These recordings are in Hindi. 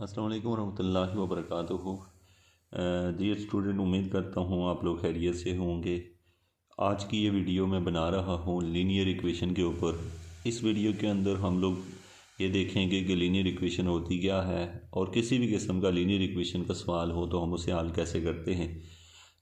अस्सलाम वालेकुम रहमतुल्लाहि व बरकातुहू। डियर स्टूडेंट, उम्मीद करता हूँ आप लोग खैरियत से होंगे। आज की ये वीडियो मैं बना रहा हूँ लीनियर इक्वेशन के ऊपर। इस वीडियो के अंदर हम लोग ये देखेंगे कि लीनियर इक्वेशन होती क्या है और किसी भी किस्म का लीनियर इक्वेशन का सवाल हो तो हम उसे हल कैसे करते हैं।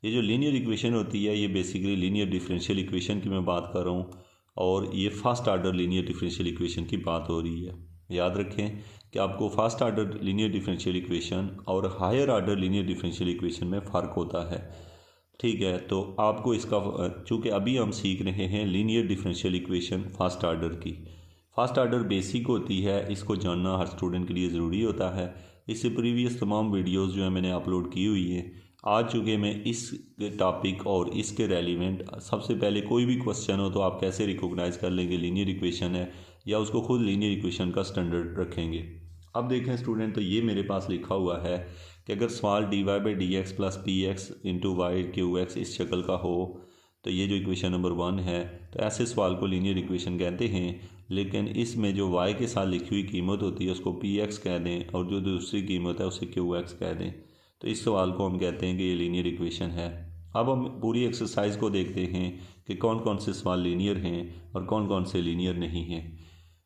ये जो लीनियर इक्वेशन होती है ये बेसिकली लीनियर डिफरेंशियल इक्वेशन की मैं बात कर रहा हूँ और ये first order linear differential equation की बात हो रही है। याद रखें कि आपको first order linear differential equation और higher order linear differential equation में फ़र्क होता है। ठीक है, तो आपको इसका चूँकि अभी हम सीख रहे हैं linear differential equation first order की। फर्स्ट आर्डर बेसिक होती है, इसको जानना हर स्टूडेंट के लिए ज़रूरी होता है। इससे प्रीवियस तमाम वीडियोस जो है मैंने अपलोड की हुई है। आज चूँकि मैं इस टॉपिक और इसके रेलिवेंट सबसे पहले कोई भी क्वेश्चन हो तो आप कैसे रिकॉग्नाइज़ कर लेंगे लीनियर इक्वेशन है या उसको खुद लीनियर इक्वेशन का स्टैंडर्ड रखेंगे। अब देखें स्टूडेंट, तो ये मेरे पास लिखा हुआ है कि अगर सवाल dy/dx plus P X into Y Q X इस शक्ल का हो तो ये जो इक्वेशन नंबर 1 है, तो ऐसे सवाल को लीनियर इक्वेशन कहते हैं। लेकिन इसमें जो y के साथ लिखी हुई कीमत होती है उसको पी एक्स कह दें और जो दूसरी कीमत है उसे क्यू एक्स कह दें, तो इस सवाल को हम कहते हैं कि ये लीनियर इक्वेशन है। अब हम पूरी एक्सरसाइज को देखते हैं कि कौन कौन से सवाल लीनियर हैं और कौन कौन से लीनियर नहीं हैं।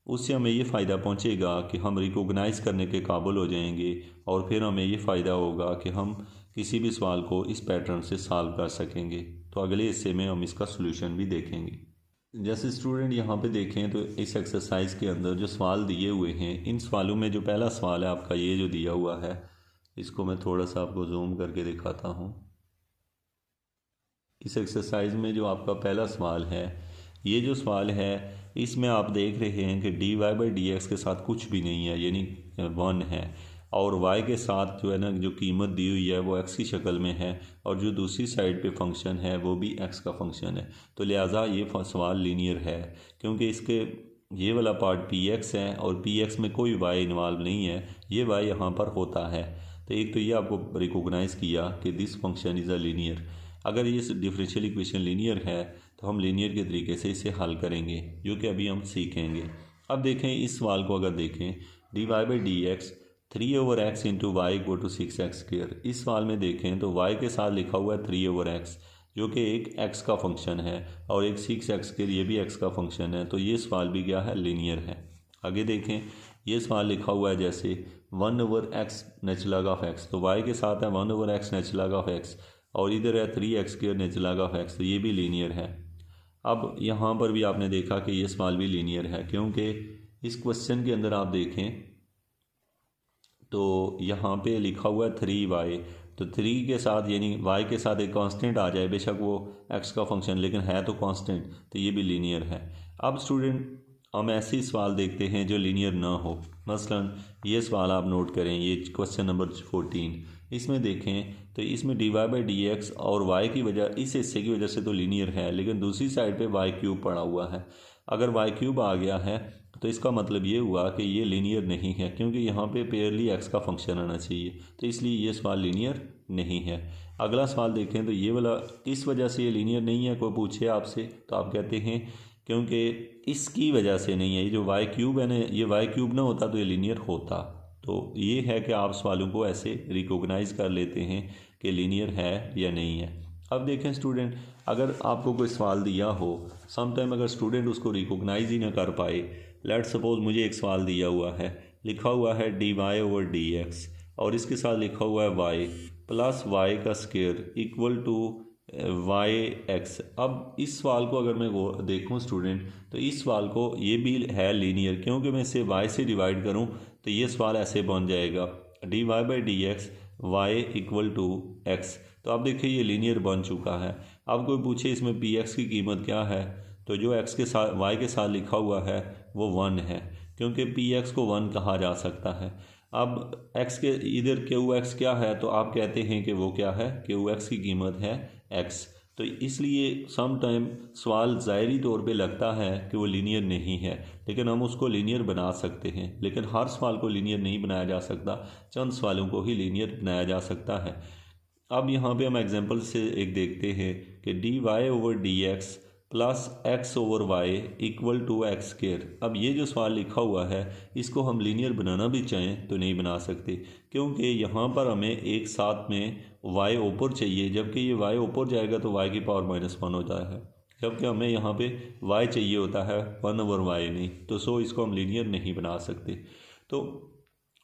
उससे हमें ये फ़ायदा पहुंचेगा कि हम रिकॉग्नाइज़ करने के काबिल हो जाएंगे और फिर हमें ये फ़ायदा होगा कि हम किसी भी सवाल को इस पैटर्न से सॉल्व कर सकेंगे। तो अगले हिस्से में हम इसका सलूशन भी देखेंगे। जैसे स्टूडेंट यहाँ पे देखें तो इस एक्सरसाइज के अंदर जो सवाल दिए हुए हैं, इन सवालों में जो पहला सवाल है आपका ये जो दिया हुआ है, इसको मैं थोड़ा सा आपको जूम करके दिखाता हूँ। इस एक्सरसाइज में जो आपका पहला सवाल है, ये जो सवाल है इसमें आप देख रहे हैं कि dy/dx के साथ कुछ भी नहीं है, यानी 1 है, और y के साथ जो है ना जो कीमत दी हुई है वो x की शक्ल में है और जो दूसरी साइड पे फंक्शन है वो भी x का फंक्शन है। तो लिहाजा ये सवाल लीनियर है क्योंकि इसके ये वाला पार्ट px है और px में कोई y इन्वॉल्व नहीं है, ये y यहाँ पर होता है। तो एक तो ये आपको रिकॉग्नाइज़ किया कि this function is a linear. अगर ये डिफरेंशियल इक्वेशन लीनियर है तो हम लीनियर के तरीके से इसे हल करेंगे, जो कि अभी हम सीखेंगे। अब देखें इस सवाल को, अगर देखें dy/dx 3/x into Y equal to 6x²। इस सवाल में देखें तो y के साथ लिखा हुआ है 3/x जो कि एक x का फंक्शन है और एक 6x² ये भी x का फंक्शन है। तो ये सवाल भी क्या है, लीनियर है। आगे देखें, ये सवाल लिखा हुआ है जैसे 1/x natural log of x, तो y के साथ है 1/x natural log of x और इधर है 3x² natural log of x, तो ये भी लीनियर है। अब यहाँ पर भी आपने देखा कि ये सवाल भी लीनियर है क्योंकि इस क्वेश्चन के अंदर आप देखें तो यहाँ पे लिखा हुआ है 3y, तो 3 के साथ यानी y के साथ एक कांस्टेंट आ जाए, बेशक वो x का फंक्शन लेकिन है तो कांस्टेंट, तो ये भी लीनियर है। अब स्टूडेंट हम ऐसे ही सवाल देखते हैं जो लीनियर ना हो। मसलन ये सवाल आप नोट करें, ये क्वेश्चन नंबर 14, इसमें देखें तो इसमें dy/dx और y की वजह, इस हिस्से की वजह से तो लीनियर है, लेकिन दूसरी साइड पे y³ पड़ा हुआ है। अगर y³ आ गया है तो इसका मतलब ये हुआ कि ये लीनियर नहीं है क्योंकि यहाँ पे पेयरली x का फंक्शन आना चाहिए, तो इसलिए ये सवाल लीनियर नहीं है। अगला सवाल देखें तो ये वाला किस वजह से ये लीनियर नहीं है, कोई पूछे आपसे तो आप कहते हैं क्योंकि इसकी वजह से नहीं है। ये जो y³ है ना, ये y³ ना होता तो ये लीनियर होता। तो ये है कि आप सवालों को ऐसे रिकॉग्नाइज़ कर लेते हैं कि लीनियर है या नहीं है। अब देखें स्टूडेंट, अगर आपको कोई सवाल दिया हो, समटाइम अगर स्टूडेंट उसको रिकॉग्नाइज़ ही ना कर पाए, लेट सपोज मुझे एक सवाल दिया हुआ है, लिखा हुआ है dy/dx और इसके साथ लिखा हुआ है y प्लस वाई का स्क्वायर इक्वल टू yx। अब इस सवाल को अगर मैं वो देखूँ स्टूडेंट, तो इस सवाल को ये भी है लीनियर क्योंकि मैं इसे y से डिवाइड करूँ तो ये सवाल ऐसे बन जाएगा dy/dx y equal to x। तो आप देखिए ये लीनियर बन चुका है। अब कोई पूछे इसमें px की कीमत क्या है, तो जो x के साथ y के साथ लिखा हुआ है वो 1 है क्योंकि px को 1 कहा जा सकता है। अब x के इधर QX क्या है, तो आप कहते हैं कि वो क्या है, QX की कीमत है x। तो इसलिए सम टाइम सवाल ज़ाहरी तौर पे लगता है कि वो लीनियर नहीं है, लेकिन हम उसको लीनियर बना सकते हैं। लेकिन हर सवाल को लीनियर नहीं बनाया जा सकता, चंद सवालों को ही लीनियर बनाया जा सकता है। अब यहाँ पे हम एग्जांपल से एक देखते हैं कि dy/dx plus X over Y equal to X square. अब ये जो सवाल लिखा हुआ है इसको हम लीनियर बनाना भी चाहें तो नहीं बना सकते, क्योंकि यहाँ पर हमें एक साथ में वाई ऊपर चाहिए, जबकि ये वाई ऊपर जाएगा तो वाई की पावर -1 हो जाता है, जबकि हमें यहाँ पे वाई चाहिए होता है 1 ओवर वाई नहीं, तो सो इसको हम लीनियर नहीं बना सकते। तो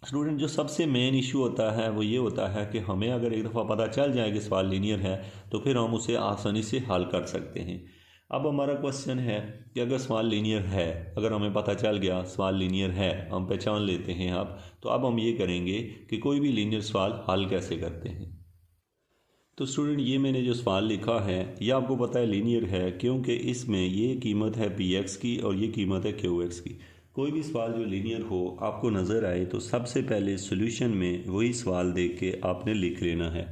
स्टूडेंट जो सबसे मेन इशू होता है वो ये होता है कि हमें अगर एक दफ़ा पता चल जाए कि सवाल लीनियर है तो फिर हम उसे आसानी से हल कर सकते हैं। अब हमारा क्वेश्चन है कि अगर सवाल लीनियर है, अगर हमें पता चल गया सवाल लीनियर है, हम पहचान लेते हैं अब, तो अब हम ये करेंगे कि कोई भी लीनियर सवाल हल कैसे करते हैं। तो स्टूडेंट ये मैंने जो सवाल लिखा है ये आपको पता है लीनियर है, क्योंकि इसमें ये कीमत है px की और ये कीमत है qx की। कोई भी सवाल जो लीनियर हो आपको नज़र आए तो सबसे पहले सॉल्यूशन में वही सवाल देख के आपने लिख लेना है।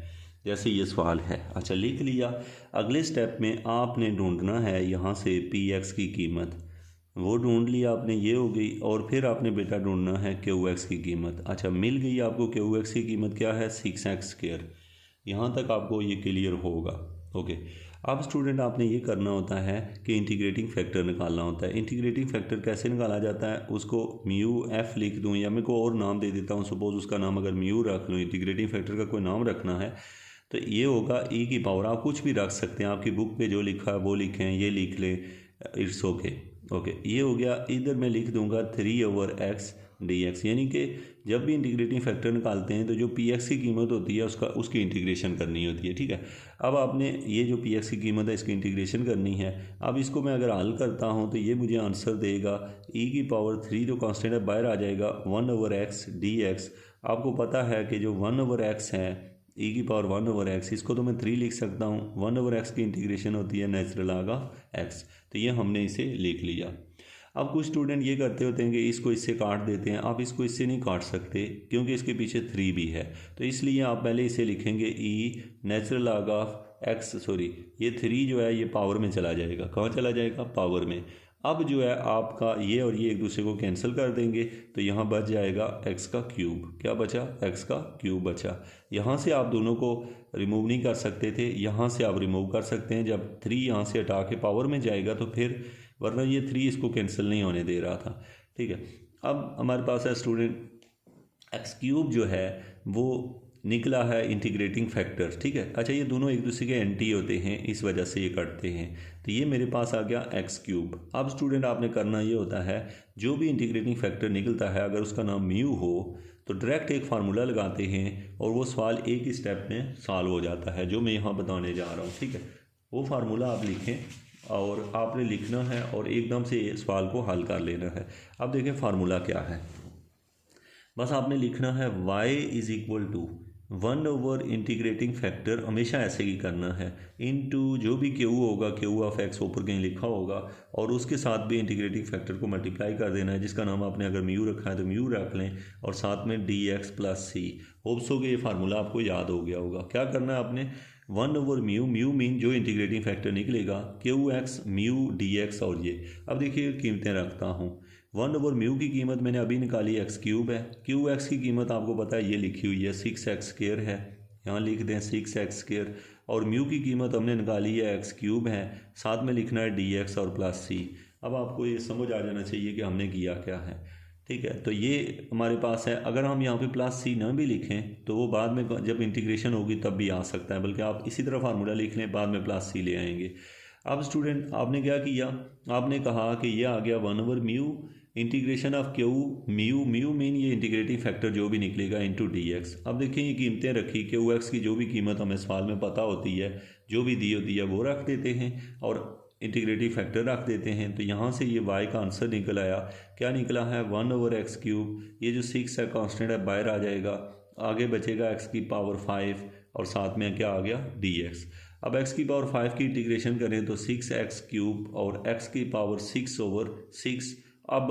जैसे ये सवाल है, अच्छा लिख लिया, अगले स्टेप में आपने ढूंढना है यहाँ से px की कीमत, वो ढूंढ लिया आपने, ये हो गई, और फिर आपने बेटा ढूंढना है qx की कीमत। अच्छा मिल गई आपको qx की कीमत क्या है 6x²। यहाँ तक आपको ये क्लियर होगा। ओके, अब स्टूडेंट आपने ये करना होता है कि इंटीग्रेटिंग फैक्टर निकालना होता है। इंटीग्रेटिंग फैक्टर कैसे निकाला जाता है, उसको म्यू एफ लिख दूँ या मैं कोई और नाम दे देता हूँ, सपोज़ उसका नाम अगर म्यू रख लूँ, इंटीग्रेटिंग फैक्टर का कोई नाम रखना है तो ये होगा e की पावर, आप कुछ भी रख सकते हैं, आपकी बुक पे जो लिखा है वो लिखें, ये लिख लें, इट्स ओके। ओके, ये हो गया। इधर मैं लिख दूंगा 3/x dx, यानी कि जब भी इंटीग्रेटिंग फैक्टर निकालते हैं तो जो px की कीमत होती है उसकी इंटीग्रेशन करनी होती है। ठीक है, अब आपने ये जो px की कीमत है इसकी इंटीग्रेशन करनी है। अब इसको मैं अगर हल करता हूँ तो ये मुझे आंसर देगा e की पावर 3 जो कांस्टेंट है बाहर आ जाएगा 1/x dx। आपको पता है कि जो 1/x है e की पावर 1/x, इसको तो मैं 3 लिख सकता हूँ। 1/x की इंटीग्रेशन होती है नेचुरल लॉग ऑफ x, तो ये हमने इसे लिख लिया। अब कुछ स्टूडेंट ये करते होते हैं कि इसको इससे काट देते हैं, आप इसको इससे नहीं काट सकते क्योंकि इसके पीछे 3 भी है, तो इसलिए आप पहले इसे लिखेंगे e natural log of x, sorry ये 3 जो है ये पावर में चला जाएगा, कहाँ चला जाएगा पावर में। अब जो है आपका ये और ये एक दूसरे को कैंसिल कर देंगे तो यहाँ बच जाएगा x का क्यूब, क्या बचा x का क्यूब बचा। यहाँ से आप दोनों को रिमूव नहीं कर सकते थे, यहाँ से आप रिमूव कर सकते हैं, जब 3 यहाँ से हटा के पावर में जाएगा तो फिर, वरना ये 3 इसको कैंसिल नहीं होने दे रहा था। ठीक है, अब हमारे पास है स्टूडेंट x³ जो है वो निकला है इंटीग्रेटिंग फैक्टर। ठीक है, अच्छा ये दोनों एक दूसरे के एंटी होते हैं, इस वजह से ये कटते हैं, तो ये मेरे पास आ गया x³। अब स्टूडेंट आपने करना ये होता है जो भी इंटीग्रेटिंग फैक्टर निकलता है अगर उसका नाम म्यू हो तो डायरेक्ट एक फार्मूला लगाते हैं और वो सवाल एक ही स्टेप में सॉल्व हो जाता है, जो मैं यहाँ बताने जा रहा हूँ। ठीक है, वो फार्मूला आप लिखें और आपने लिखना है और एकदम से सवाल को हल कर लेना है। अब देखें फार्मूला क्या है, बस आपने लिखना है y is equal to 1/, integrating factor हमेशा ऐसे ही करना है, इनटू जो भी क्यू होगा क्यू ऑफ x ऊपर कहीं लिखा होगा और उसके साथ भी इंटीग्रेटिंग फैक्टर को मल्टीप्लाई कर देना है, जिसका नाम आपने अगर म्यू रखा है तो म्यू रख लें, और साथ में dx प्लस c। होप्स हो कि ये फार्मूला आपको याद हो गया होगा। क्या करना है आपने 1/म्यू, म्यू मीन जो इंटीग्रेटिंग फैक्टर निकलेगा qx म्यू dx, और ये अब देखिए कीमतें रखता हूँ। 1/म्यू की कीमत मैंने अभी निकाली x³ है, qx की कीमत आपको पता है ये लिखी हुई है 6x² है, यहाँ लिख दें 6x², और म्यू की कीमत हमने निकाली है x³ है, साथ में लिखना है dx और प्लस c। अब आपको ये समझ आ जाना चाहिए कि हमने किया क्या है। ठीक है, तो ये हमारे पास है। अगर हम यहाँ पे प्लस c ना भी लिखें तो वो बाद में जब इंटीग्रेशन होगी तब भी आ सकता है, बल्कि आप इसी तरह फार्मूला लिख लें, बाद में प्लस c ले आएंगे। अब स्टूडेंट आपने क्या किया, आपने कहा कि ये आ गया 1/म्यू integration of Q mu, mu mean ये इंटीग्रेटिंग फैक्टर जो भी निकलेगा इनटू dx। अब देखिए ये कीमतें रखी, qx की जो भी कीमत हमें सवाल में पता होती है, जो भी दी होती है वो रख देते हैं और इंटीग्रेटिंग फैक्टर रख देते हैं, तो यहाँ से ये y का आंसर निकल आया। क्या निकला है 1/x³, ये जो 6 है कांस्टेंट है बाहर आ जाएगा, आगे बचेगा x की पावर 5 और साथ में क्या आ गया dx। अब x की पावर 5 की इंटीग्रेशन करें तो 6x³ और x की पावर 6/6। अब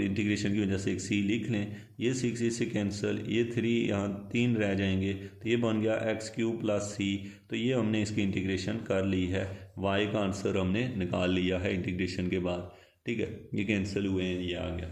इंटीग्रेशन की वजह से एक c लिख लें, ये 6 इससे कैंसिल, ये 3 यहाँ 3 रह जाएंगे, तो ये बन गया x³ प्लस c। तो ये हमने इसकी इंटीग्रेशन कर ली है, y का आंसर हमने निकाल लिया है इंटीग्रेशन के बाद। ठीक है, ये कैंसिल हुए हैं, ये आ गया।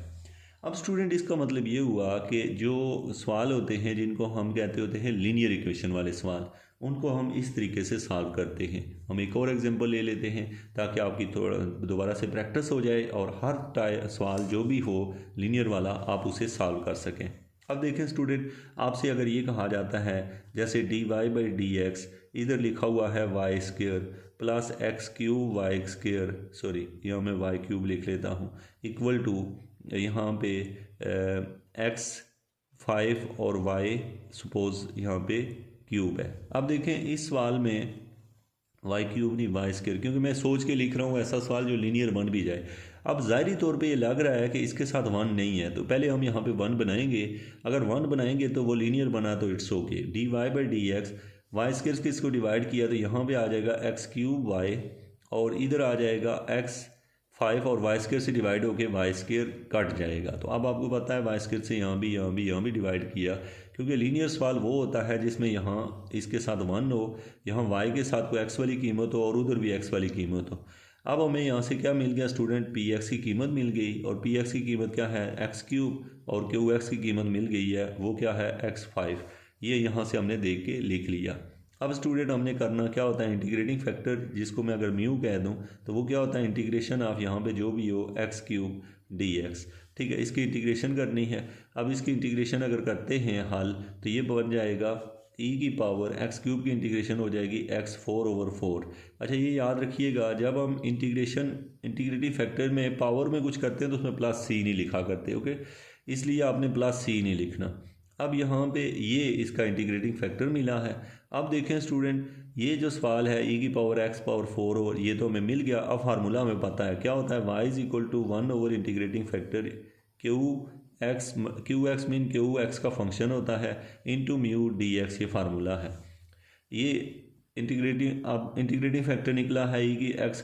अब स्टूडेंट इसका मतलब ये हुआ कि जो सवाल होते हैं जिनको हम कहते होते हैं लीनियर इक्वेशन वाले सवाल, उनको हम इस तरीके से सॉल्व करते हैं। हम एक और एग्जांपल ले लेते हैं ताकि आपकी थोड़ा दोबारा से प्रैक्टिस हो जाए और हर सवाल जो भी हो लीनियर वाला आप उसे सॉल्व कर सकें। अब देखें स्टूडेंट, आपसे अगर ये कहा जाता है जैसे dy/dx इधर लिखा हुआ है y² plus x³ y², sorry यहाँ मैं y³ लिख लेता हूँ, इक्वल टू यहाँ पे x5 और y सपोज यहाँ पे क्यूब है। अब देखें इस सवाल में y³ नहीं y², क्योंकि मैं सोच के लिख रहा हूँ ऐसा सवाल जो लीनियर बन भी जाए। अब ज़ाहिरी तौर पे ये लग रहा है कि इसके साथ 1 नहीं है, तो पहले हम यहाँ पे 1 बनाएंगे। अगर 1 बनाएंगे तो वो लीनियर बना तो इट्स ओके। dy/dx y² किसको डिवाइड किया तो यहाँ पे आ जाएगा x³ y और इधर आ जाएगा x5 और y² से डिवाइड होके y² कट जाएगा। तो अब आपको पता है y² से यहाँ भी डिवाइड किया, क्योंकि लीनियर सवाल वो होता है जिसमें यहाँ इसके साथ 1 हो, यहाँ y के साथ कोई x वाली कीमत हो और उधर भी x वाली कीमत हो। अब हमें यहाँ से क्या मिल गया स्टूडेंट, px की कीमत मिल गई, और px की कीमत क्या है x³ और qx की कीमत मिल गई है वो क्या है x5। ये यहाँ से हमने देख के लिख लिया। अब स्टूडेंट हमने करना क्या होता है, इंटीग्रेटिंग फैक्टर जिसको मैं अगर म्यू कह दूँ तो वो क्या होता है, इंटीग्रेशन ऑफ यहाँ पे जो भी हो x³ dx। ठीक है, इसकी इंटीग्रेशन करनी है। अब इसकी इंटीग्रेशन अगर करते हैं हल तो ये बन जाएगा e⁻x³ की इंटीग्रेशन हो जाएगी x4/4। अच्छा ये याद रखिएगा, जब हम इंटीग्रेटिव फैक्टर में पावर में कुछ करते हैं तो उसमें प्लस c नहीं लिखा करते, ओके, इसलिए आपने प्लस c नहीं लिखना। अब यहाँ पे ये इसका इंटीग्रेटिंग फैक्टर मिला है। अब देखें स्टूडेंट, ये जो सवाल है e⁻x⁴ और ये तो हमें मिल गया। अब फार्मूला हमें पता है क्या होता है, y = 1 integrating factor qx mean qx का फंक्शन होता है इंटू म्यू dx, ये फार्मूला है। ये इंटीग्रेटिंग फैक्टर निकला है कि x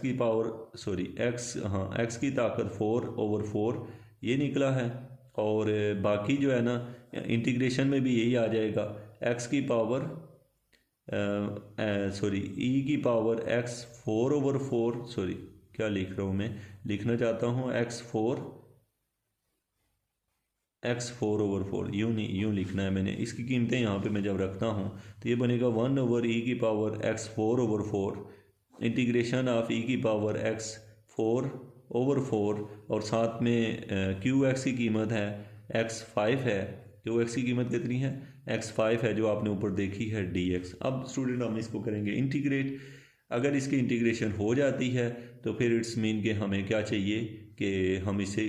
की ताकत 4/4 ये निकला है। और बाकी जो है ना इंटीग्रेशन में भी यही आ जाएगा, e⁻x⁴/4, सॉरी क्या लिख रहा हूँ मैं, लिखना चाहता हूँ x4/4, यूँ नहीं, यूँ लिखना है मैंने। इसकी कीमतें यहाँ पे मैं जब रखता हूँ तो ये बनेगा 1/e⁻x4/4 इंटीग्रेशन ऑफ e⁻x4/4 और साथ में qx की कीमत है x5 है, qx की कीमत कितनी है x5 है जो आपने ऊपर देखी है dx। अब स्टूडेंट हम इसको करेंगे इंटीग्रेट। अगर इसकी इंटीग्रेशन हो जाती है तो फिर इट्स मीन कि हमें क्या चाहिए कि हम इसे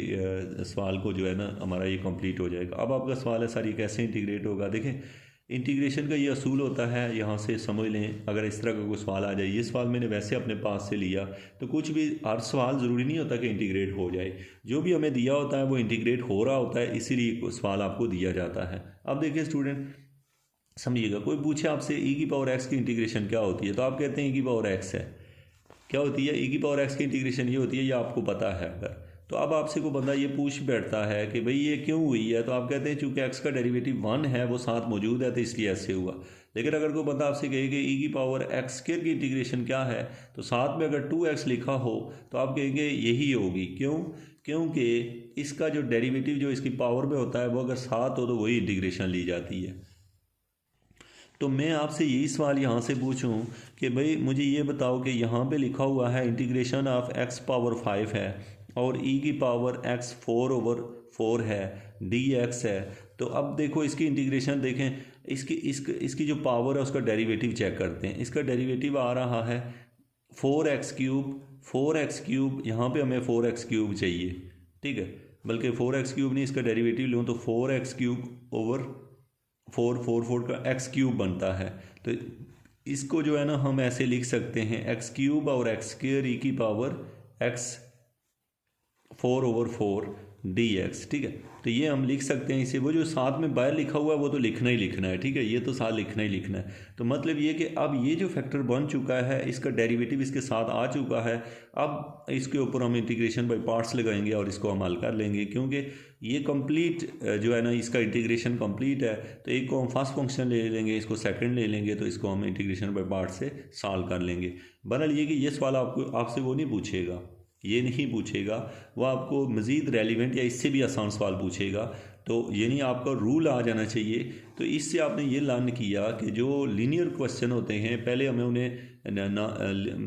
सवाल को जो है ना हमारा ये कंप्लीट हो जाएगा। अब आपका सवाल है सर ये कैसे इंटीग्रेट होगा। देखें इंटीग्रेशन का ये असूल होता है, यहाँ से समझ लें। अगर इस तरह का कोई सवाल आ जाए, ये सवाल मैंने वैसे अपने पास से लिया, तो कुछ भी हर सवाल ज़रूरी नहीं होता कि इंटीग्रेट हो जाए। जो भी हमें दिया होता है वो इंटीग्रेट हो रहा होता है, इसीलिए सवाल आपको दिया जाता है। अब देखिए स्टूडेंट समझिएगा, कोई पूछे आपसे e⁻x की इंटीग्रेशन क्या होती है तो आप कहते हैं e⁻x है। क्या होती है e⁻x की इंटीग्रेशन, ये होती है, ये आपको पता है। अगर तो अब आपसे को बंदा ये पूछ बैठता है कि भाई ये क्यों हुई है, तो आप कहते हैं चूँकि x का डेरिवेटिव 1 है वो साथ मौजूद है तो इसलिए ऐसे हुआ। लेकिन अगर कोई बंदा आपसे कहे कि e⁻x² की इंटीग्रेशन क्या है तो साथ में अगर 2x लिखा हो तो आप कहेंगे यही होगी। क्यों? क्योंकि इसका जो डेरिवेटिव जो इसकी पावर में होता है वो अगर साथ हो तो वही इंटीग्रेशन ली जाती है। तो मैं आपसे यही सवाल यहाँ से पूछूं कि भाई मुझे ये बताओ कि यहाँ पे लिखा हुआ है इंटीग्रेशन ऑफ x⁻5 है और e⁻x4/4 है, dx है। तो अब देखो इसकी इंटीग्रेशन देखें, इसकी जो पावर है उसका डेरिवेटिव चेक करते हैं। इसका डेरिवेटिव आ रहा है 4x3, यहाँ पे हमें 4x3 चाहिए, ठीक है, बल्कि 4x3 नहीं, इसका डेरिवेटिव लूँ तो 4x3/4 का x³ बनता है। तो इसको जो है ना हम ऐसे लिख सकते हैं x³ और x² e⁻x4/4 dx, ठीक है। तो ये हम लिख सकते हैं इसे। वो जो साथ में बाहर लिखा हुआ है वो तो लिखना ही लिखना है, ठीक है, ये तो साथ लिखना ही लिखना है। तो मतलब ये कि अब ये जो फैक्टर बन चुका है, इसका डेरिवेटिव इसके साथ आ चुका है। अब इसके ऊपर हम इंटीग्रेशन बाय पार्ट्स लगाएंगे और इसको हम हल कर लेंगे, क्योंकि ये कंप्लीट जो है ना इसका इंटीग्रेशन कंप्लीट है। तो एक को हम फर्स्ट फंक्शन ले लेंगे, इसको सेकंड ले लेंगे, तो इसको हम इंटीग्रेशन बाय पार्ट से सॉल्व कर लेंगे। बहरहाल ये कि ये सवाल आपसे वो नहीं पूछेगा, ये नहीं पूछेगा, वो आपको मज़ीद रेलिवेंट या इससे भी आसान सवाल पूछेगा। तो यानी आपका रूल आ जाना चाहिए। तो इससे आपने ये लर्न किया कि जो लीनियर क्वेश्चन होते हैं पहले हमें उन्हें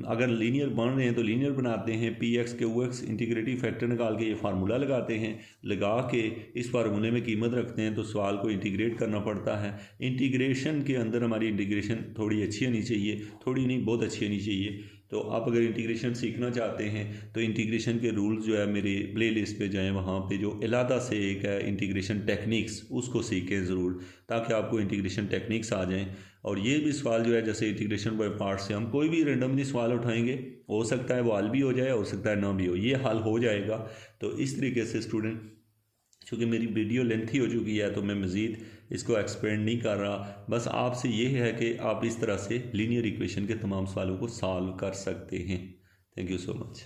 अगर लीनियर बन रहे हैं तो लीनियर बनाते हैं, P x Q x integrative factor निकाल के ये फार्मूला लगाते हैं, लगा के इस फार्मूले में कीमत रखते हैं, तो सवाल को इंटीग्रेट करना पड़ता है। इंटीग्रेशन के अंदर हमारी इंटीग्रेशन थोड़ी अच्छी होनी चाहिए, थोड़ी नहीं बहुत अच्छी होनी चाहिए। तो आप अगर इंटीग्रेशन सीखना चाहते हैं तो इंटीग्रेशन के रूल्स जो है मेरी प्ले लिस्ट पर जाएँ, वहाँ पर जो अलहदा से एक है इंटीग्रेशन टेक्निक्स, उसको सीखें ज़रूर, ताकि आपको इंटीग्रेशन टेक्निक्स आ जाएँ। और ये भी सवाल जो है जैसे इंटीग्रेशन बाय पार्ट से हम कोई भी रेंडमली सवाल उठाएंगे, हो सकता है वो हल भी हो जाए, हो सकता है ना भी हो, ये हल हो जाएगा। तो इस तरीके से स्टूडेंट, चूँकि मेरी वीडियो लेंथी हो चुकी है तो मैं मज़ीद इसको एक्सपेंड नहीं कर रहा, बस आपसे ये है कि आप इस तरह से लीनियर इक्वेशन के तमाम सवालों को सॉल्व कर सकते हैं। Thank you so much.